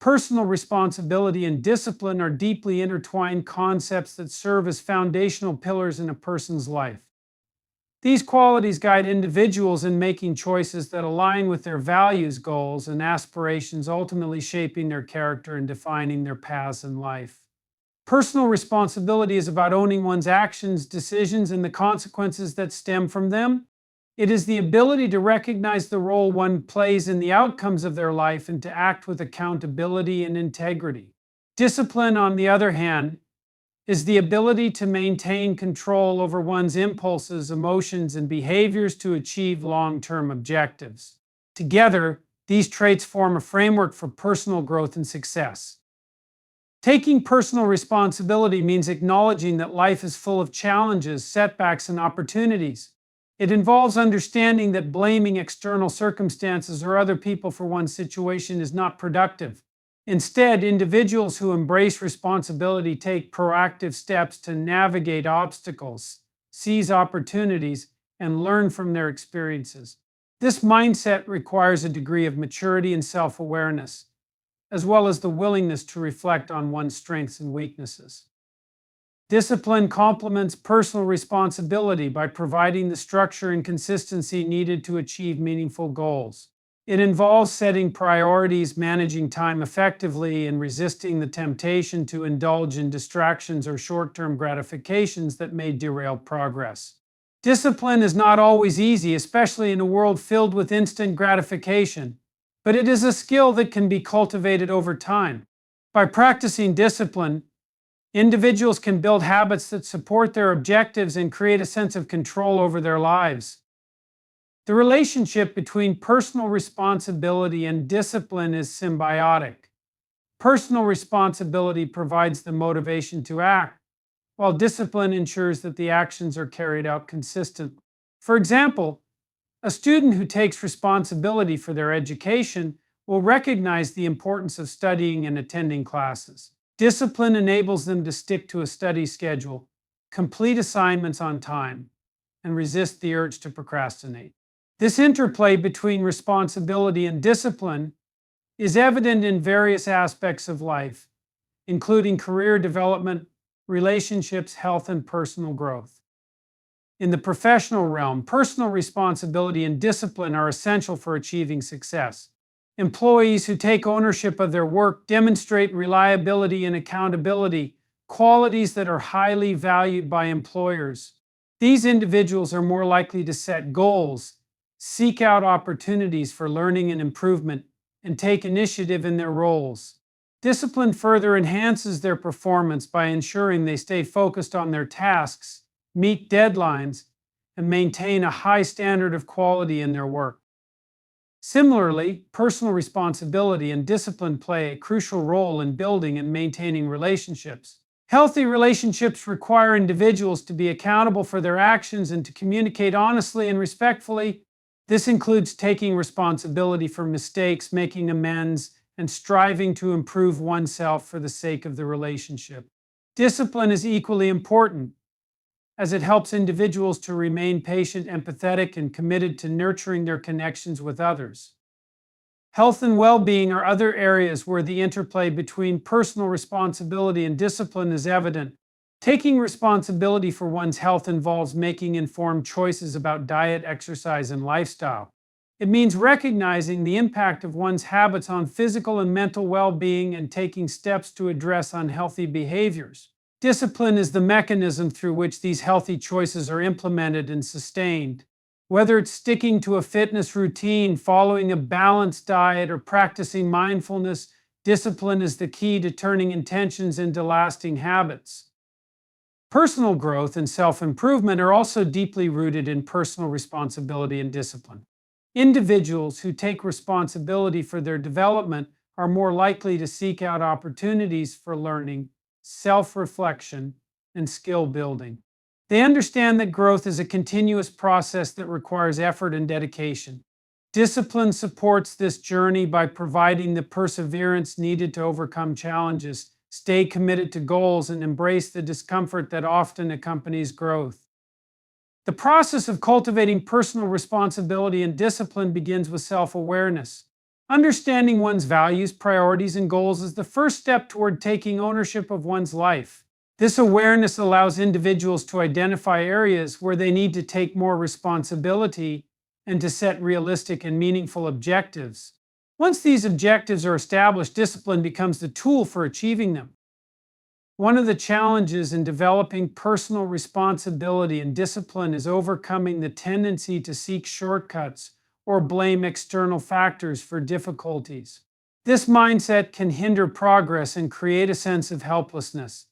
Personal responsibility and discipline are deeply intertwined concepts that serve as foundational pillars in a person's life. These qualities guide individuals in making choices that align with their values, goals, and aspirations, ultimately shaping their character and defining their paths in life. Personal responsibility is about owning one's actions, decisions, and the consequences that stem from them. It is the ability to recognize the role one plays in the outcomes of their life and to act with accountability and integrity. Discipline, on the other hand, is the ability to maintain control over one's impulses, emotions, and behaviors to achieve long-term objectives. Together, these traits form a framework for personal growth and success. Taking personal responsibility means acknowledging that life is full of challenges, setbacks, and opportunities. It involves understanding that blaming external circumstances or other people for one's situation is not productive. Instead, individuals who embrace responsibility take proactive steps to navigate obstacles, seize opportunities, and learn from their experiences. This mindset requires a degree of maturity and self-awareness, as well as the willingness to reflect on one's strengths and weaknesses. Discipline complements personal responsibility by providing the structure and consistency needed to achieve meaningful goals. It involves setting priorities, managing time effectively, and resisting the temptation to indulge in distractions or short-term gratifications that may derail progress. Discipline is not always easy, especially in a world filled with instant gratification, but it is a skill that can be cultivated over time. By practicing discipline, individuals can build habits that support their objectives and create a sense of control over their lives. The relationship between personal responsibility and discipline is symbiotic. Personal responsibility provides the motivation to act, while discipline ensures that the actions are carried out consistently. For example, a student who takes responsibility for their education will recognize the importance of studying and attending classes. Discipline enables them to stick to a study schedule, complete assignments on time, and resist the urge to procrastinate. This interplay between responsibility and discipline is evident in various aspects of life, including career development, relationships, health, and personal growth. In the professional realm, personal responsibility and discipline are essential for achieving success. Employees who take ownership of their work demonstrate reliability and accountability, qualities that are highly valued by employers. These individuals are more likely to set goals, seek out opportunities for learning and improvement, and take initiative in their roles. Discipline further enhances their performance by ensuring they stay focused on their tasks, meet deadlines, and maintain a high standard of quality in their work. Similarly, personal responsibility and discipline play a crucial role in building and maintaining relationships. Healthy relationships require individuals to be accountable for their actions and to communicate honestly and respectfully. This includes taking responsibility for mistakes, making amends, and striving to improve oneself for the sake of the relationship. Discipline is equally important, as it helps individuals to remain patient, empathetic, and committed to nurturing their connections with others. Health and well-being are other areas where the interplay between personal responsibility and discipline is evident. Taking responsibility for one's health involves making informed choices about diet, exercise, and lifestyle. It means recognizing the impact of one's habits on physical and mental well-being and taking steps to address unhealthy behaviors. Discipline is the mechanism through which these healthy choices are implemented and sustained. Whether it's sticking to a fitness routine, following a balanced diet, or practicing mindfulness, discipline is the key to turning intentions into lasting habits. Personal growth and self-improvement are also deeply rooted in personal responsibility and discipline. Individuals who take responsibility for their development are more likely to seek out opportunities for learning, self-reflection, and skill building. They understand that growth is a continuous process that requires effort and dedication. Discipline supports this journey by providing the perseverance needed to overcome challenges, stay committed to goals, and embrace the discomfort that often accompanies growth. The process of cultivating personal responsibility and discipline begins with self-awareness. Understanding one's values, priorities, and goals is the first step toward taking ownership of one's life. This awareness allows individuals to identify areas where they need to take more responsibility and to set realistic and meaningful objectives. Once these objectives are established, discipline becomes the tool for achieving them. One of the challenges in developing personal responsibility and discipline is overcoming the tendency to seek shortcuts or blame external factors for difficulties. This mindset can hinder progress and create a sense of helplessness.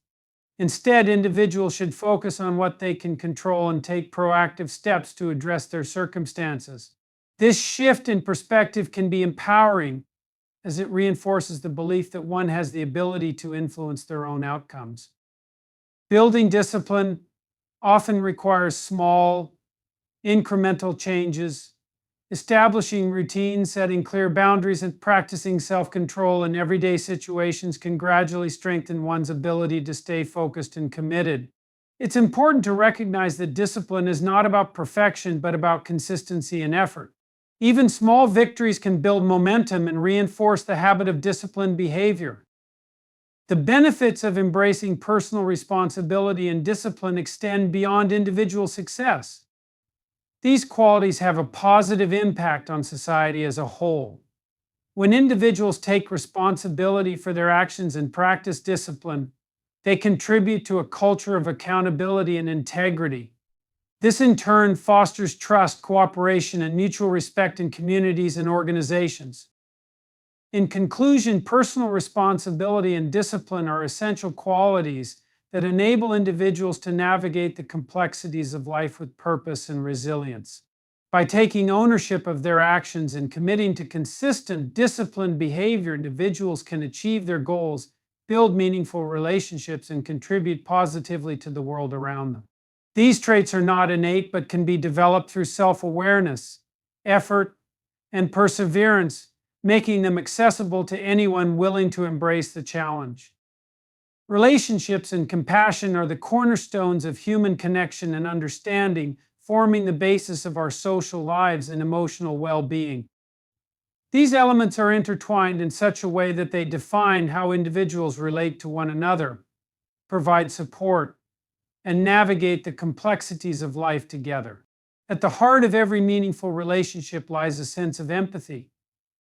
Instead, individuals should focus on what they can control and take proactive steps to address their circumstances. This shift in perspective can be empowering, as it reinforces the belief that one has the ability to influence their own outcomes. Building discipline often requires small, incremental changes. Establishing routines, setting clear boundaries, and practicing self-control in everyday situations can gradually strengthen one's ability to stay focused and committed. It's important to recognize that discipline is not about perfection, but about consistency and effort. Even small victories can build momentum and reinforce the habit of disciplined behavior. The benefits of embracing personal responsibility and discipline extend beyond individual success. These qualities have a positive impact on society as a whole. When individuals take responsibility for their actions and practice discipline, they contribute to a culture of accountability and integrity. This in turn fosters trust, cooperation, and mutual respect in communities and organizations. In conclusion, personal responsibility and discipline are essential qualities that enable individuals to navigate the complexities of life with purpose and resilience. By taking ownership of their actions and committing to consistent, disciplined behavior, individuals can achieve their goals, build meaningful relationships, and contribute positively to the world around them. These traits are not innate, but can be developed through self-awareness, effort, and perseverance, making them accessible to anyone willing to embrace the challenge. Relationships and compassion are the cornerstones of human connection and understanding, forming the basis of our social lives and emotional well-being. These elements are intertwined in such a way that they define how individuals relate to one another, provide support, and navigate the complexities of life together. At the heart of every meaningful relationship lies a sense of empathy,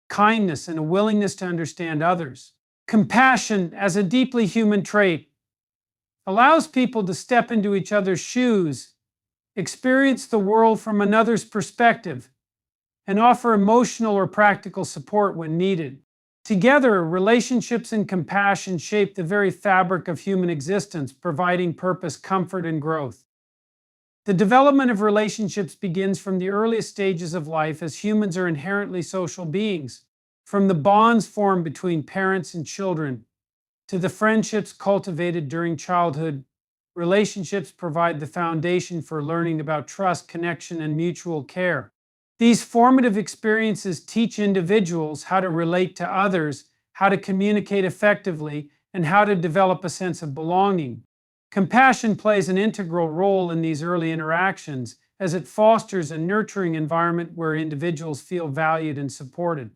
kindness, and a willingness to understand others. Compassion, as a deeply human trait, allows people to step into each other's shoes, experience the world from another's perspective, and offer emotional or practical support when needed. Together, relationships and compassion shape the very fabric of human existence, providing purpose, comfort, and growth. The development of relationships begins from the earliest stages of life, as humans are inherently social beings. From the bonds formed between parents and children to the friendships cultivated during childhood, relationships provide the foundation for learning about trust, connection, and mutual care. These formative experiences teach individuals how to relate to others, how to communicate effectively, and how to develop a sense of belonging. Compassion plays an integral role in these early interactions, as it fosters a nurturing environment where individuals feel valued and supported.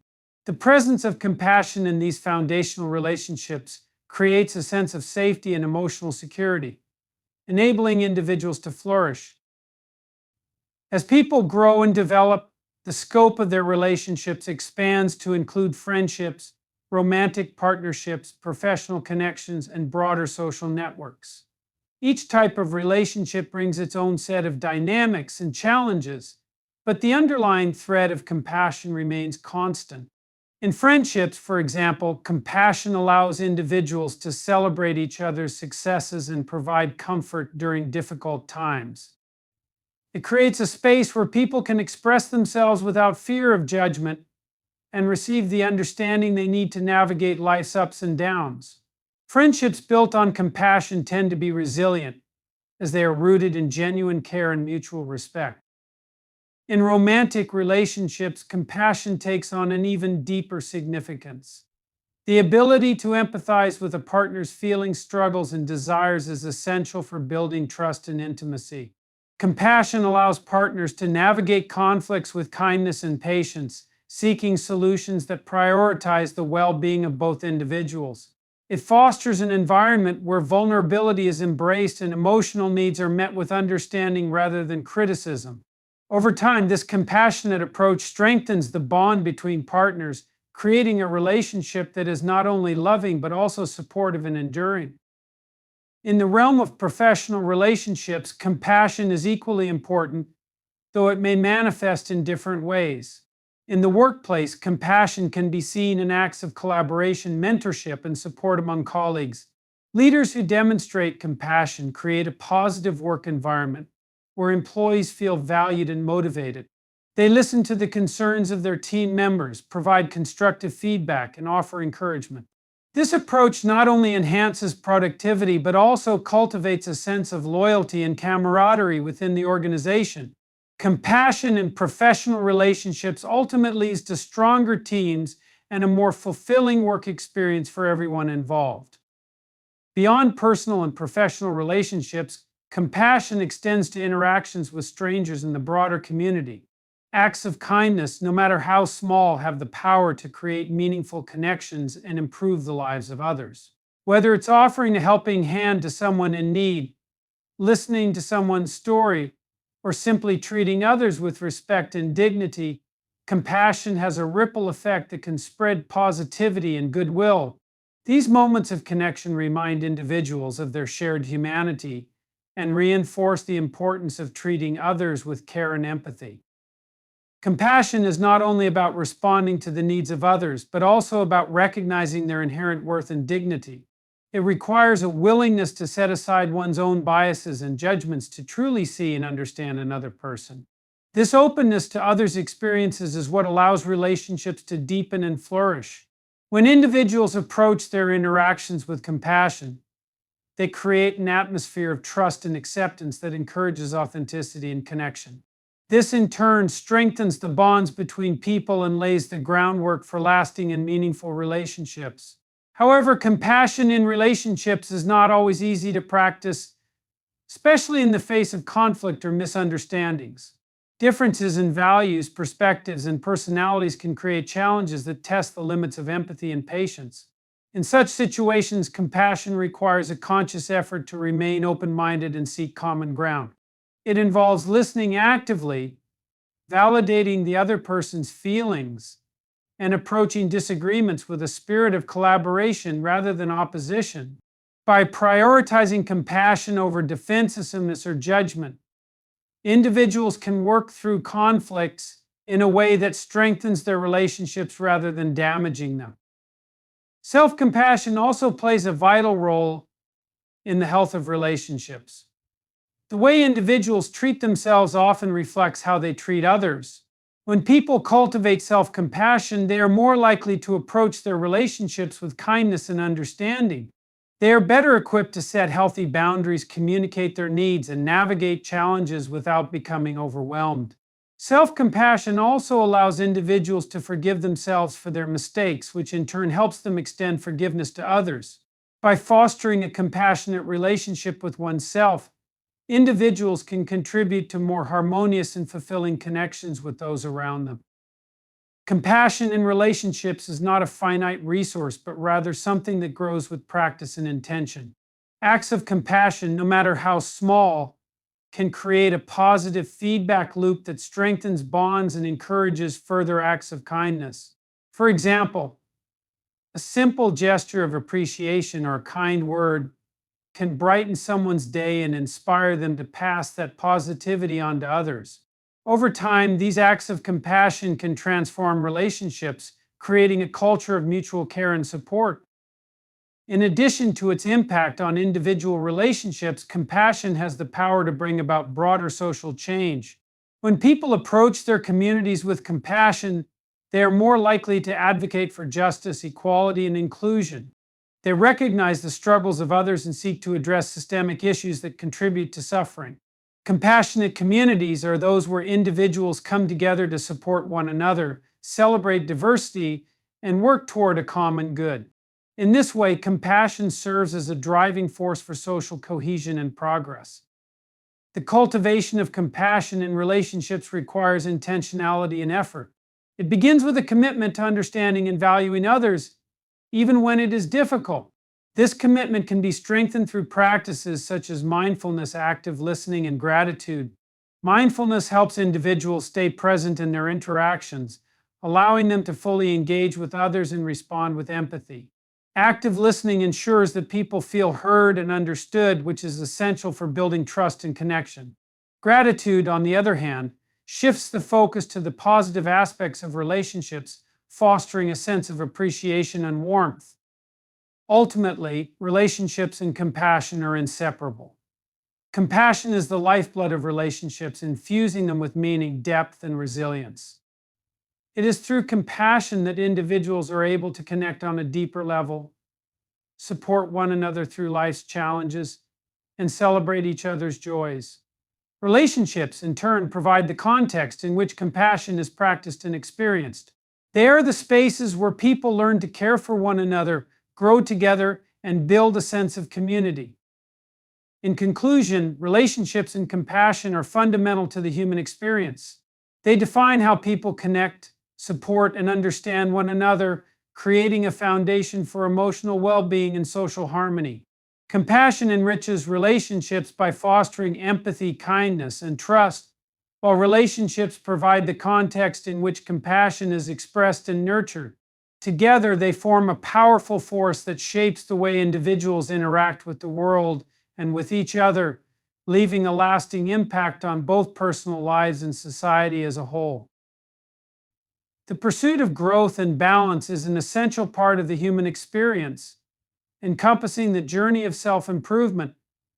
The presence of compassion in these foundational relationships creates a sense of safety and emotional security, enabling individuals to flourish. As people grow and develop, the scope of their relationships expands to include friendships, romantic partnerships, professional connections, and broader social networks. Each type of relationship brings its own set of dynamics and challenges, but the underlying thread of compassion remains constant. In friendships, for example, compassion allows individuals to celebrate each other's successes and provide comfort during difficult times. It creates a space where people can express themselves without fear of judgment and receive the understanding they need to navigate life's ups and downs. Friendships built on compassion tend to be resilient, as they are rooted in genuine care and mutual respect. In romantic relationships, compassion takes on an even deeper significance. The ability to empathize with a partner's feelings, struggles, and desires is essential for building trust and intimacy. Compassion allows partners to navigate conflicts with kindness and patience, seeking solutions that prioritize the well-being of both individuals. It fosters an environment where vulnerability is embraced and emotional needs are met with understanding rather than criticism. Over time, this compassionate approach strengthens the bond between partners, creating a relationship that is not only loving but also supportive and enduring. In the realm of professional relationships, compassion is equally important, though it may manifest in different ways. In the workplace, compassion can be seen in acts of collaboration, mentorship, and support among colleagues. Leaders who demonstrate compassion create a positive work environment where employees feel valued and motivated. They listen to the concerns of their team members, provide constructive feedback, and offer encouragement. This approach not only enhances productivity but also cultivates a sense of loyalty and camaraderie within the organization. Compassion in professional relationships ultimately leads to stronger teams and a more fulfilling work experience for everyone involved. Beyond personal and professional relationships, compassion extends to interactions with strangers in the broader community. Acts of kindness, no matter how small, have the power to create meaningful connections and improve the lives of others. Whether it's offering a helping hand to someone in need, listening to someone's story, or simply treating others with respect and dignity, compassion has a ripple effect that can spread positivity and goodwill. These moments of connection remind individuals of their shared humanity and reinforce the importance of treating others with care and empathy. Compassion is not only about responding to the needs of others, but also about recognizing their inherent worth and dignity. It requires a willingness to set aside one's own biases and judgments to truly see and understand another person. This openness to others' experiences is what allows relationships to deepen and flourish. When individuals approach their interactions with compassion, they create an atmosphere of trust and acceptance that encourages authenticity and connection. This in turn strengthens the bonds between people and lays the groundwork for lasting and meaningful relationships. However, compassion in relationships is not always easy to practice, especially in the face of conflict or misunderstandings. Differences in values, perspectives, and personalities can create challenges that test the limits of empathy and patience. In such situations, compassion requires a conscious effort to remain open-minded and seek common ground. It involves listening actively, validating the other person's feelings, and approaching disagreements with a spirit of collaboration rather than opposition. By prioritizing compassion over defensiveness or judgment, individuals can work through conflicts in a way that strengthens their relationships rather than damaging them. Self-compassion also plays a vital role in the health of relationships. The way individuals treat themselves often reflects how they treat others. When people cultivate self-compassion, they are more likely to approach their relationships with kindness and understanding. They are better equipped to set healthy boundaries, communicate their needs, and navigate challenges without becoming overwhelmed. Self-compassion also allows individuals to forgive themselves for their mistakes, which in turn helps them extend forgiveness to others. By fostering a compassionate relationship with oneself, individuals can contribute to more harmonious and fulfilling connections with those around them. Compassion in relationships is not a finite resource, but rather something that grows with practice and intention. Acts of compassion, no matter how small, can create a positive feedback loop that strengthens bonds and encourages further acts of kindness. For example, a simple gesture of appreciation or a kind word can brighten someone's day and inspire them to pass that positivity on to others. Over time, these acts of compassion can transform relationships, creating a culture of mutual care and support. In addition to its impact on individual relationships, compassion has the power to bring about broader social change. When people approach their communities with compassion, they are more likely to advocate for justice, equality, and inclusion. They recognize the struggles of others and seek to address systemic issues that contribute to suffering. Compassionate communities are those where individuals come together to support one another, celebrate diversity, and work toward a common good. In this way, compassion serves as a driving force for social cohesion and progress. The cultivation of compassion in relationships requires intentionality and effort. It begins with a commitment to understanding and valuing others, even when it is difficult. This commitment can be strengthened through practices such as mindfulness, active listening, and gratitude. Mindfulness helps individuals stay present in their interactions, allowing them to fully engage with others and respond with empathy. Active listening ensures that people feel heard and understood, which is essential for building trust and connection. Gratitude, on the other hand, shifts the focus to the positive aspects of relationships, fostering a sense of appreciation and warmth. Ultimately, relationships and compassion are inseparable. Compassion is the lifeblood of relationships, infusing them with meaning, depth, and resilience. It is through compassion that individuals are able to connect on a deeper level, support one another through life's challenges, and celebrate each other's joys. Relationships, in turn, provide the context in which compassion is practiced and experienced. They are the spaces where people learn to care for one another, grow together, and build a sense of community. In conclusion, relationships and compassion are fundamental to the human experience. They define how people connect, support, and understand one another, creating a foundation for emotional well-being and social harmony. Compassion enriches relationships by fostering empathy, kindness, and trust, while relationships provide the context in which compassion is expressed and nurtured. Together, they form a powerful force that shapes the way individuals interact with the world and with each other, leaving a lasting impact on both personal lives and society as a whole. The pursuit of growth and balance is an essential part of the human experience, encompassing the journey of self-improvement,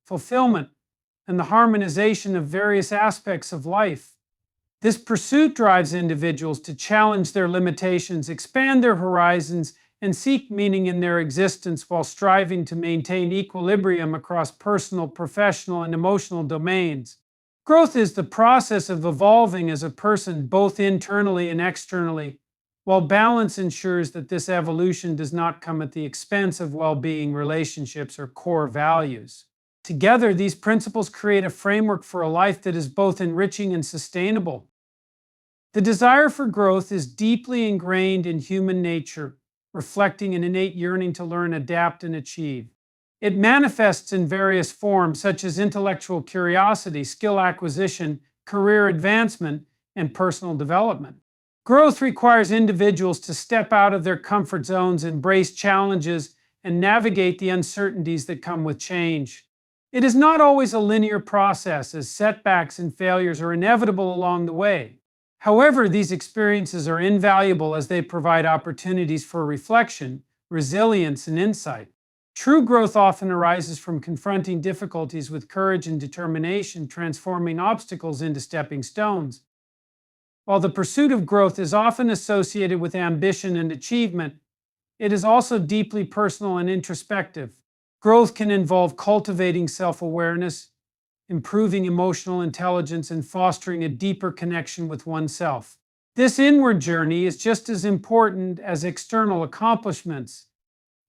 fulfillment, and the harmonization of various aspects of life. This pursuit drives individuals to challenge their limitations, expand their horizons, and seek meaning in their existence while striving to maintain equilibrium across personal, professional, and emotional domains. Growth is the process of evolving as a person both internally and externally, while balance ensures that this evolution does not come at the expense of well-being, relationships, or core values. Together, these principles create a framework for a life that is both enriching and sustainable. The desire for growth is deeply ingrained in human nature, reflecting an innate yearning to learn, adapt, and achieve. It manifests in various forms such as intellectual curiosity, skill acquisition, career advancement, and personal development. Growth requires individuals to step out of their comfort zones, embrace challenges, and navigate the uncertainties that come with change. It is not always a linear process, as setbacks and failures are inevitable along the way. However, these experiences are invaluable as they provide opportunities for reflection, resilience, and insight. True growth often arises from confronting difficulties with courage and determination, transforming obstacles into stepping stones. While the pursuit of growth is often associated with ambition and achievement, it is also deeply personal and introspective. Growth can involve cultivating self-awareness, improving emotional intelligence, and fostering a deeper connection with oneself. This inward journey is just as important as external accomplishments,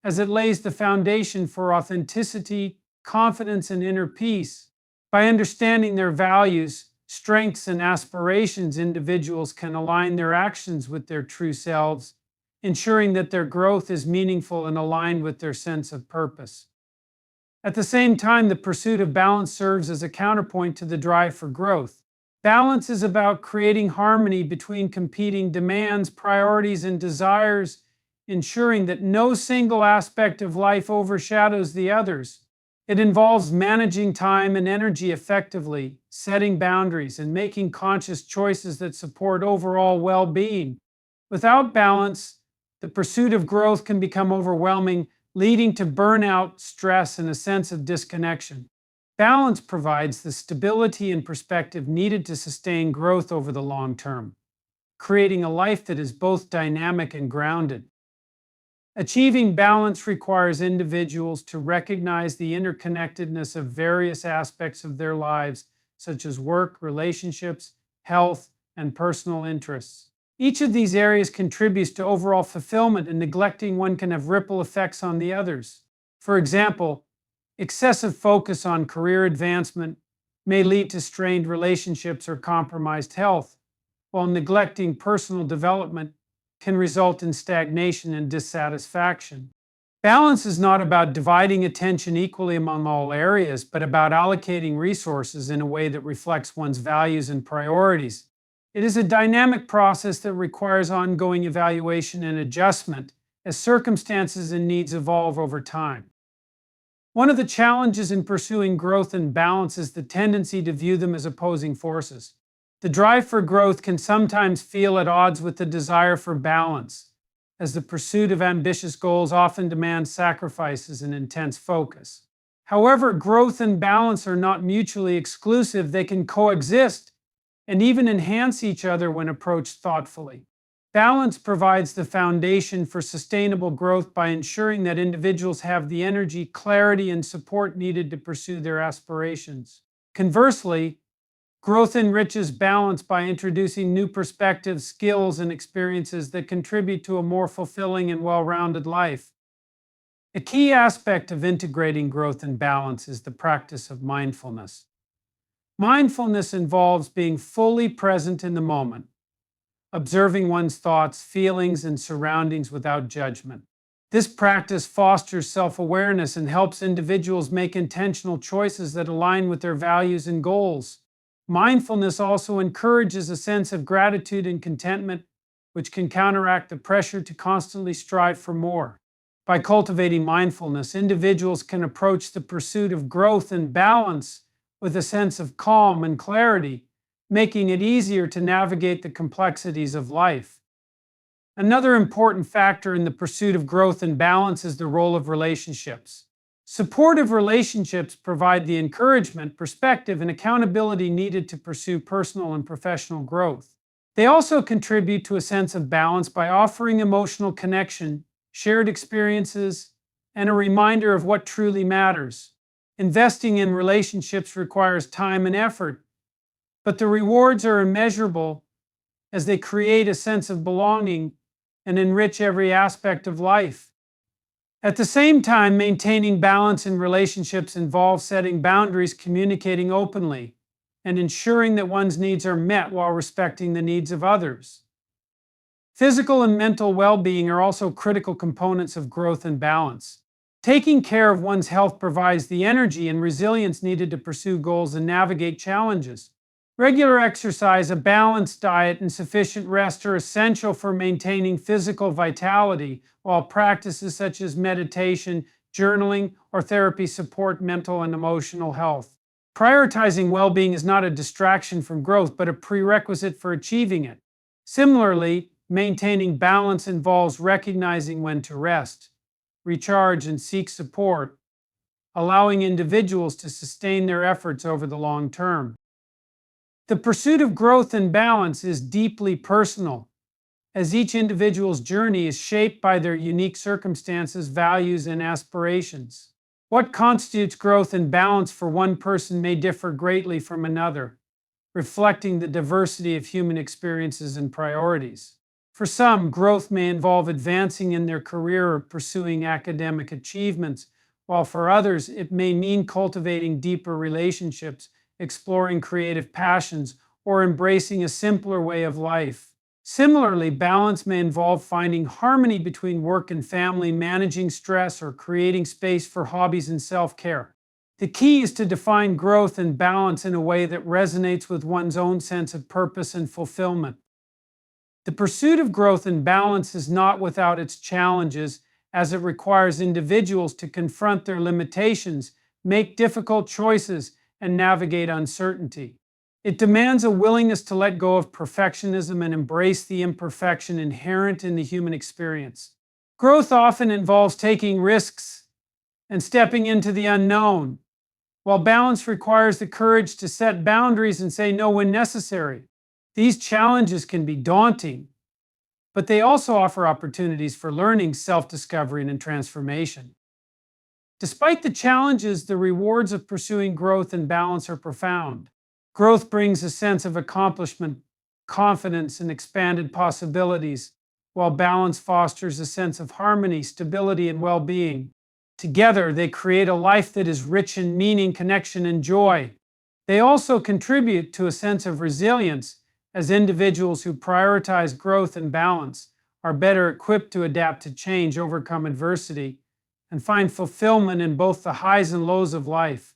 as it lays the foundation for authenticity, confidence, and inner peace. By understanding their values, strengths, and aspirations, individuals can align their actions with their true selves, ensuring that their growth is meaningful and aligned with their sense of purpose. At the same time, the pursuit of balance serves as a counterpoint to the drive for growth. Balance is about creating harmony between competing demands, priorities, and desires, ensuring that no single aspect of life overshadows the others. It involves managing time and energy effectively, setting boundaries, and making conscious choices that support overall well-being. Without balance, the pursuit of growth can become overwhelming, leading to burnout, stress, and a sense of disconnection. Balance provides the stability and perspective needed to sustain growth over the long term, creating a life that is both dynamic and grounded. Achieving balance requires individuals to recognize the interconnectedness of various aspects of their lives, such as work, relationships, health, and personal interests. Each of these areas contributes to overall fulfillment, and neglecting one can have ripple effects on the others. For example, excessive focus on career advancement may lead to strained relationships or compromised health, while neglecting personal development can result in stagnation and dissatisfaction. Balance is not about dividing attention equally among all areas, but about allocating resources in a way that reflects one's values and priorities. It is a dynamic process that requires ongoing evaluation and adjustment as circumstances and needs evolve over time. One of the challenges in pursuing growth and balance is the tendency to view them as opposing forces. The drive for growth can sometimes feel at odds with the desire for balance, as the pursuit of ambitious goals often demands sacrifices and intense focus. However, growth and balance are not mutually exclusive. They can coexist and even enhance each other when approached thoughtfully. Balance provides the foundation for sustainable growth by ensuring that individuals have the energy, clarity, and support needed to pursue their aspirations. Conversely, growth enriches balance by introducing new perspectives, skills, and experiences that contribute to a more fulfilling and well-rounded life. A key aspect of integrating growth and balance is the practice of mindfulness. Mindfulness involves being fully present in the moment, observing one's thoughts, feelings, and surroundings without judgment. This practice fosters self-awareness and helps individuals make intentional choices that align with their values and goals. Mindfulness also encourages a sense of gratitude and contentment, which can counteract the pressure to constantly strive for more. By cultivating mindfulness, individuals can approach the pursuit of growth and balance with a sense of calm and clarity, making it easier to navigate the complexities of life. Another important factor in the pursuit of growth and balance is the role of relationships. Supportive relationships provide the encouragement, perspective, and accountability needed to pursue personal and professional growth. They also contribute to a sense of balance by offering emotional connection, shared experiences, and a reminder of what truly matters. Investing in relationships requires time and effort, but the rewards are immeasurable as they create a sense of belonging and enrich every aspect of life. At the same time, maintaining balance in relationships involves setting boundaries, communicating openly, and ensuring that one's needs are met while respecting the needs of others. Physical and mental well-being are also critical components of growth and balance. Taking care of one's health provides the energy and resilience needed to pursue goals and navigate challenges. Regular exercise, a balanced diet, and sufficient rest are essential for maintaining physical vitality, while practices such as meditation, journaling, or therapy support mental and emotional health. Prioritizing well-being is not a distraction from growth, but a prerequisite for achieving it. Similarly, maintaining balance involves recognizing when to rest, recharge, and seek support, allowing individuals to sustain their efforts over the long term. The pursuit of growth and balance is deeply personal, as each individual's journey is shaped by their unique circumstances, values, and aspirations. What constitutes growth and balance for one person may differ greatly from another, reflecting the diversity of human experiences and priorities. For some, growth may involve advancing in their career or pursuing academic achievements, while for others, it may mean cultivating deeper relationships, exploring creative passions, or embracing a simpler way of life. Similarly, balance may involve finding harmony between work and family, managing stress, or creating space for hobbies and self-care. The key is to define growth and balance in a way that resonates with one's own sense of purpose and fulfillment. The pursuit of growth and balance is not without its challenges, as it requires individuals to confront their limitations, make difficult choices, and navigate uncertainty. It demands a willingness to let go of perfectionism and embrace the imperfection inherent in the human experience. Growth often involves taking risks and stepping into the unknown, while balance requires the courage to set boundaries and say no when necessary. These challenges can be daunting, but they also offer opportunities for learning, self-discovery, and transformation. Despite the challenges, the rewards of pursuing growth and balance are profound. Growth brings a sense of accomplishment, confidence, and expanded possibilities, while balance fosters a sense of harmony, stability, and well-being. Together, they create a life that is rich in meaning, connection, and joy. They also contribute to a sense of resilience, as individuals who prioritize growth and balance are better equipped to adapt to change, overcome adversity, and find fulfillment in both the highs and lows of life.